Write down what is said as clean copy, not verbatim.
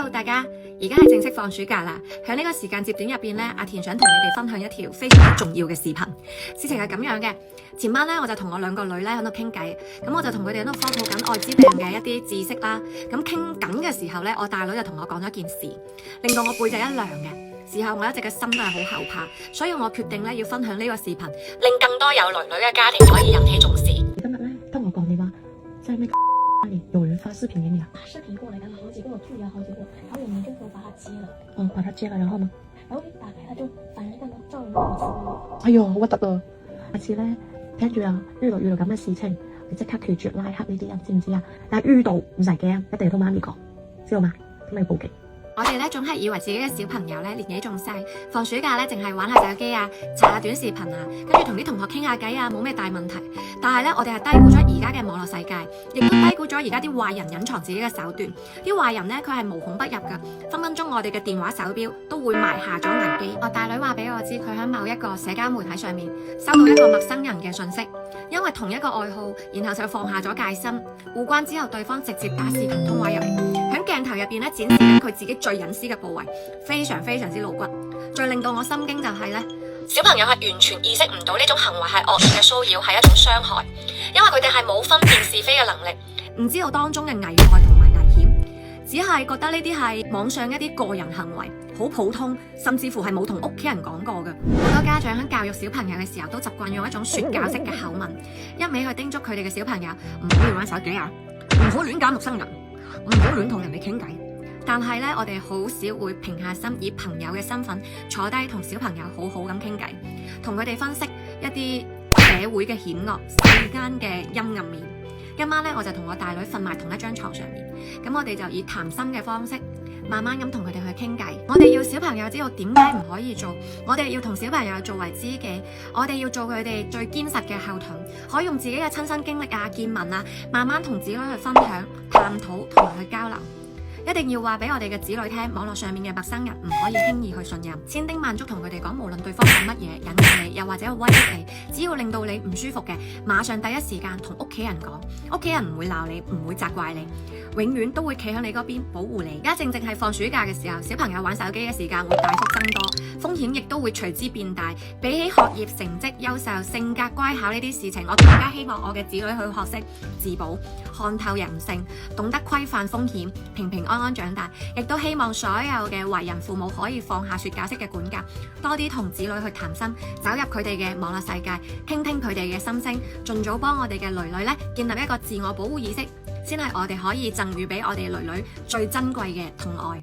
Hello， 大家，而家係正式放暑假啦。喺呢個時間節點入邊咧，阿田想同你哋分享一條非常之重要嘅視頻。事情係咁樣嘅，前晚咧我就同我兩個女咧喺度傾偈，咁我就同佢哋喺度科普緊艾滋病嘅一啲知識啦。咁傾緊嘅時候咧，我大女就同我講咗一件事，令到我背脊一涼嘅。事後我一直嘅心都係好後怕，所以我決定咧要分享呢個視頻，令更多有女女嘅家庭可以引起重視。你今日咧同我講你話，在那個裡有人發視頻給你啊？發視頻過來，然後好幾個我注意了好幾個，然後我們就說把它接了。把它接了，然後呢？然後一打開，它就反而更加照人好似。哎呦，好核突啊！下次咧聽住啊，遇到咁嘅事情，你即刻拒絕拉黑呢啲人，知唔知啊？但係遇到唔使驚，一定要同媽咪講，知道嗎？咁你報警。我哋咧總係以為自己嘅小朋友咧年紀仲細，放暑假咧淨係玩下手機啊，查下短視頻啊，跟住同啲同學傾下偈啊，冇咩大問題。但係咧我哋係低估咗而家嘅網絡世界，亦都低估咗而家啲壞人隱藏自己嘅手段。啲壞人咧佢係無孔不入噶，分分鐘我哋嘅電話手錶都會埋下咗危機。我大女話俾我知，佢喺某一個社交媒體上面收到一個陌生人嘅訊息，因為同一個愛好，然後就放下咗戒心，互關之後對方直接打視頻通話入嚟，喺鏡頭入邊咧展示緊佢自己最隱私嘅部位，非常之露骨。最令到我心驚就係咧，小朋友係完全意識唔到呢種行為係惡劣嘅騷擾，係一種傷害，因為佢哋係冇分辨是非嘅能力，唔知道當中嘅危害同埋危險，只係覺得呢啲係網上一啲個人行為，好普通，甚至乎係冇同屋企人講過嘅。好多家長喺教育小朋友嘅時候都習慣用一種說教式嘅口吻，一味去叮囑佢哋嘅小朋友唔好亂玩手機啊，唔好亂搞陌生人，唔好亂同人哋傾偈。但係咧，我哋好少會平下心，以朋友嘅身份坐低同小朋友好好咁傾偈，同佢哋分析一啲社會嘅險惡、世間嘅陰暗面。今晚咧，我就同我大女瞓埋同一張床上面，咁我哋就以談心嘅方式，慢慢咁同佢哋去傾偈。我哋要小朋友知道點解唔可以做，我哋要同小朋友作為知己，我哋要做佢哋最堅實嘅後盾，可以用自己嘅親身經歷啊、見聞啊，慢慢同子女去分享、探討同埋去交流。一定要話俾我哋嘅子女聽，網絡上面嘅陌生人唔可以輕易去信任，千叮萬囑同佢哋講，無論對方講乜嘢，引誘你，又或者威脅你，只要令到你唔舒服嘅，馬上第一時間同屋企人講，屋企人唔會鬧你，唔會責怪你，永遠都會企喺你嗰邊保護你。而家正係放暑假嘅時候，小朋友玩手機嘅時間會大幅增多，風險亦都會隨之變大。比起學業成績優秀、性格乖巧呢啲事情，我更加希望我嘅子女去學識自保，看透人性，懂得規範風險，平平安安長大。亦都希望所有嘅為人父母可以放下說教式嘅管教，多啲同子女去談心，走入佢哋嘅網絡世界，傾聽佢哋嘅心聲，盡早幫我哋嘅女女咧建立一個自我保護意識，先係我哋可以贈予俾我哋女女最珍貴嘅疼愛。